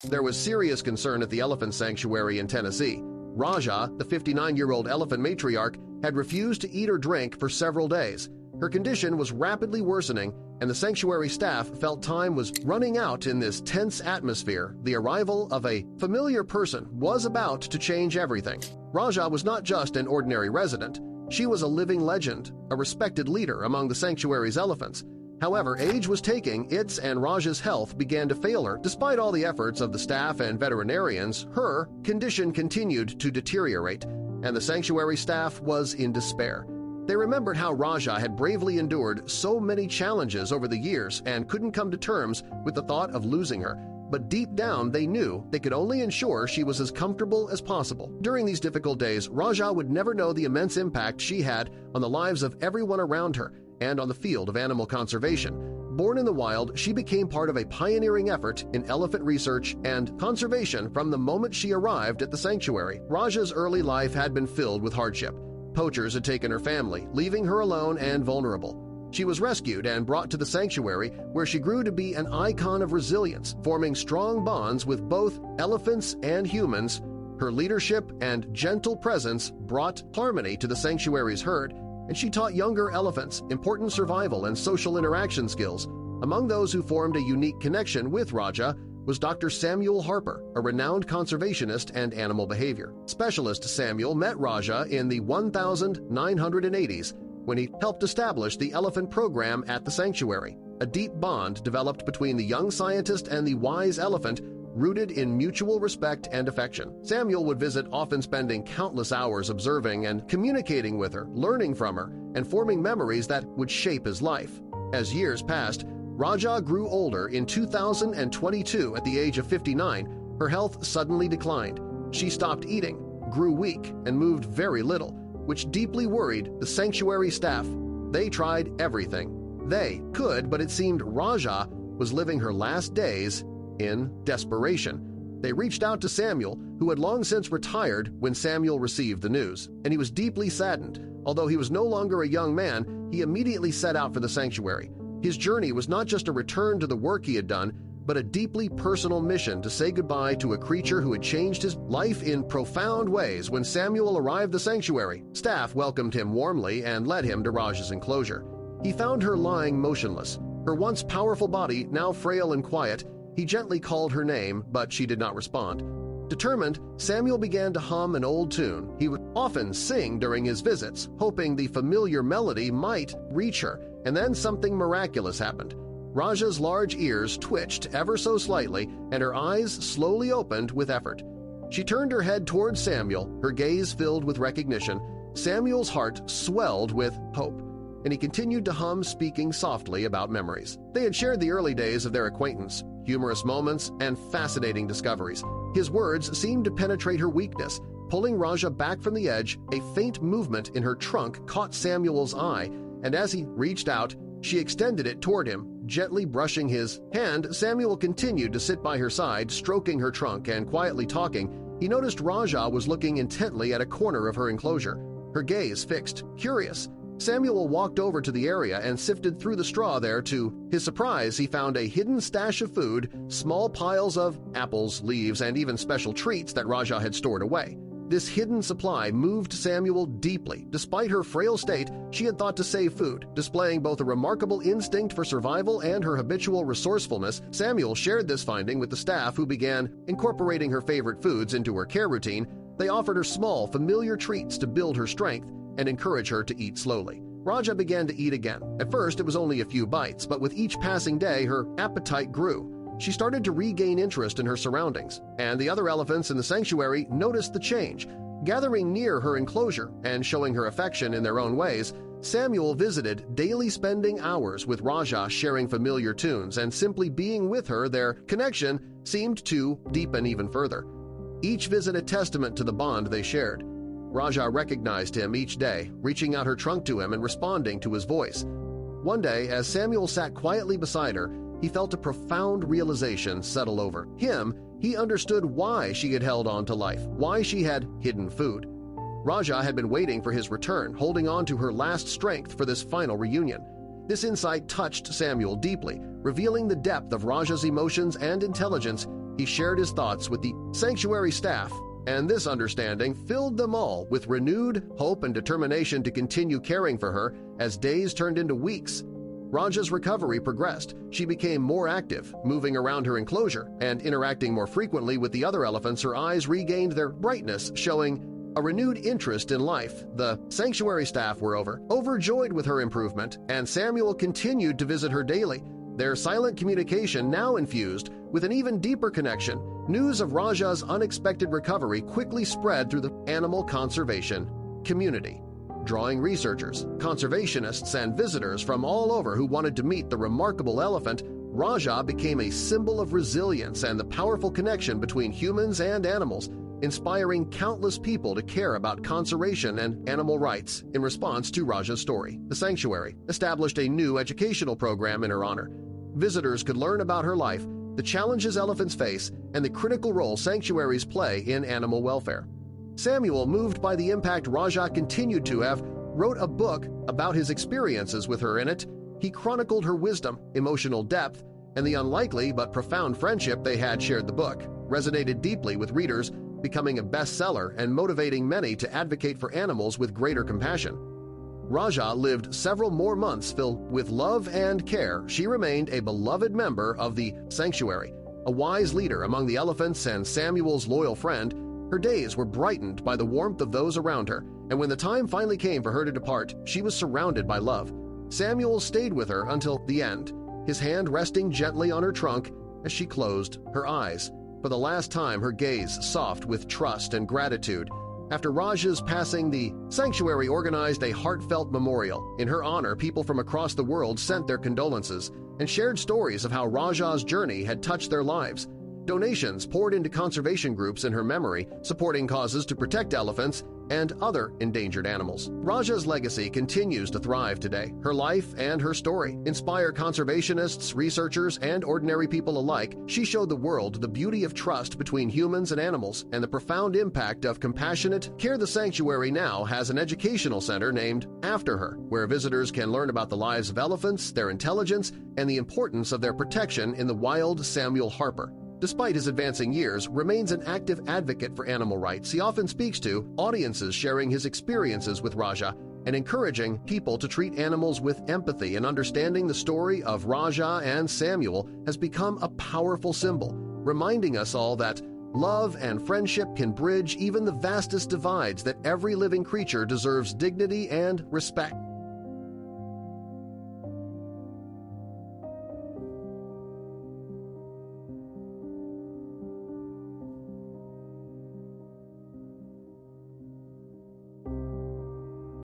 There was serious concern at the elephant sanctuary in Tennessee. Raja, the 59-year-old elephant matriarch, had refused to eat or drink for several days. Her condition was rapidly worsening, and the sanctuary staff felt time was running out. In this tense atmosphere, the arrival of a familiar person was about to change everything. Raja was not just an ordinary resident. She was a living legend, a respected leader among the sanctuary's elephants. However, age was taking its and Raja's health began to fail her. Despite all the efforts of the staff and veterinarians, her condition continued to deteriorate, and the sanctuary staff was in despair. They remembered how Raja had bravely endured so many challenges over the years and couldn't come to terms with the thought of losing her. But deep down they knew they could only ensure she was as comfortable as possible. During these difficult days, Raja would never know the immense impact she had on the lives of everyone around her and on the field of animal conservation. Born in the wild, she became part of a pioneering effort in elephant research and conservation from the moment she arrived at the sanctuary. Raja's early life had been filled with hardship. Poachers had taken her family, leaving her alone and vulnerable. She was rescued and brought to the sanctuary, where she grew to be an icon of resilience, forming strong bonds with both elephants and humans. Her leadership and gentle presence brought harmony to the sanctuary's herd, and she taught younger elephants important survival and social interaction skills. Among those who formed a unique connection with Raja was Dr. Samuel Harper, a renowned conservationist and animal behavior specialist. Samuel met Raja in the 1980s when he helped establish the elephant program at the sanctuary. A deep bond developed between the young scientist and the wise elephant, rooted in mutual respect and affection. Samuel would visit, often spending countless hours observing and communicating with her, learning from her, and forming memories that would shape his life. As years passed, Raja grew older. In 2022, at the age of 59, her health suddenly declined. She stopped eating, grew weak, and moved very little, which deeply worried the sanctuary staff. They tried everything they could, but it seemed Raja was living her last days in desperation. They reached out to Samuel, who had long since retired when Samuel received the news, and he was deeply saddened. Although he was no longer a young man, he immediately set out for the sanctuary. His journey was not just a return to the work he had done, but a deeply personal mission to say goodbye to a creature who had changed his life in profound ways. When Samuel arrived at the sanctuary, staff welcomed him warmly and led him to Raja's enclosure. He found her lying motionless, her once powerful body now frail and quiet. He gently called her name, but she did not respond. Determined, Samuel began to hum an old tune he would often sing during his visits, hoping the familiar melody might reach her, and then something miraculous happened. Raja's large ears twitched ever so slightly, and her eyes slowly opened with effort. She turned her head towards Samuel, her gaze filled with recognition. Samuel's heart swelled with hope, and he continued to hum, speaking softly about memories. They had shared the early days of their acquaintance, humorous moments, and fascinating discoveries. His words seemed to penetrate her weakness, pulling Raja back from the edge. A faint movement in her trunk caught Samuel's eye, and as he reached out, she extended it toward him, gently brushing his hand. Samuel continued to sit by her side, stroking her trunk and quietly talking. He noticed Raja was looking intently at a corner of her enclosure, her gaze fixed, curious. Samuel walked over to the area and sifted through the straw there. To his surprise, he found a hidden stash of food, small piles of apples, leaves, and even special treats that Raja had stored away. This hidden supply moved Samuel deeply. Despite her frail state, she had thought to save food. Displaying both a remarkable instinct for survival and her habitual resourcefulness, Samuel shared this finding with the staff, who began incorporating her favorite foods into her care routine. They offered her small, familiar treats to build her strength and encourage her to eat slowly. Raja began to eat again. At first, it was only a few bites, but with each passing day, her appetite grew. She started to regain interest in her surroundings, and the other elephants in the sanctuary noticed the change. Gathering near her enclosure and showing her affection in their own ways, Samuel visited, daily spending hours with Raja, sharing familiar tunes and simply being with her. Their connection seemed to deepen even further. Each visit a testament to the bond they shared. Raja recognized him each day, reaching out her trunk to him and responding to his voice. One day, as Samuel sat quietly beside her, he felt a profound realization settle over him. He understood why she had held on to life, why she had hidden food. Raja had been waiting for his return, holding on to her last strength for this final reunion. This insight touched Samuel deeply, revealing the depth of Raja's emotions and intelligence. he shared his thoughts with the sanctuary staff, and this understanding filled them all with renewed hope and determination to continue caring for her as days turned into weeks. Raja's recovery progressed. She became more active, moving around her enclosure and interacting more frequently with the other elephants. Her eyes regained their brightness, showing a renewed interest in life. The sanctuary staff were overjoyed with her improvement, and Samuel continued to visit her daily, their silent communication now infused with an even deeper connection. News of Raja's unexpected recovery quickly spread through the animal conservation community, drawing researchers, conservationists, and visitors from all over who wanted to meet the remarkable elephant. Raja became a symbol of resilience and the powerful connection between humans and animals, inspiring countless people to care about conservation and animal rights. In response to Raja's story, the sanctuary established a new educational program in her honor. Visitors could learn about her life, the challenges elephants face, and the critical role sanctuaries play in animal welfare. Samuel, moved by the impact Raja continued to have, wrote a book about his experiences with her. In it, he chronicled her wisdom, emotional depth, and the unlikely but profound friendship they had shared. The book resonated deeply with readers, becoming a bestseller and motivating many to advocate for animals with greater compassion. Raja lived several more months filled with love and care. She remained a beloved member of the sanctuary, a wise leader among the elephants and Samuel's loyal friend. Her days were brightened by the warmth of those around her, and when the time finally came for her to depart, she was surrounded by love. Samuel stayed with her until the end, his hand resting gently on her trunk as she closed her eyes, for the last time, her gaze soft with trust and gratitude. After Raja's passing, the sanctuary organized a heartfelt memorial. In her honor, people from across the world sent their condolences and shared stories of how Raja's journey had touched their lives. Donations poured into conservation groups in her memory, supporting causes to protect elephants and other endangered animals. Raja's legacy continues to thrive today. Her life and her story inspire conservationists, researchers, and ordinary people alike. She showed the world the beauty of trust between humans and animals and the profound impact of compassionate care. The sanctuary now has an educational center named after her, where visitors can learn about the lives of elephants, their intelligence, and the importance of their protection in the wild. Samuel Harper, despite his advancing years, remains an active advocate for animal rights. He often speaks to audiences, sharing his experiences with Raja and encouraging people to treat animals with empathy. And understanding the story of Raja and Samuel has become a powerful symbol, reminding us all that love and friendship can bridge even the vastest divides, that every living creature deserves dignity and respect.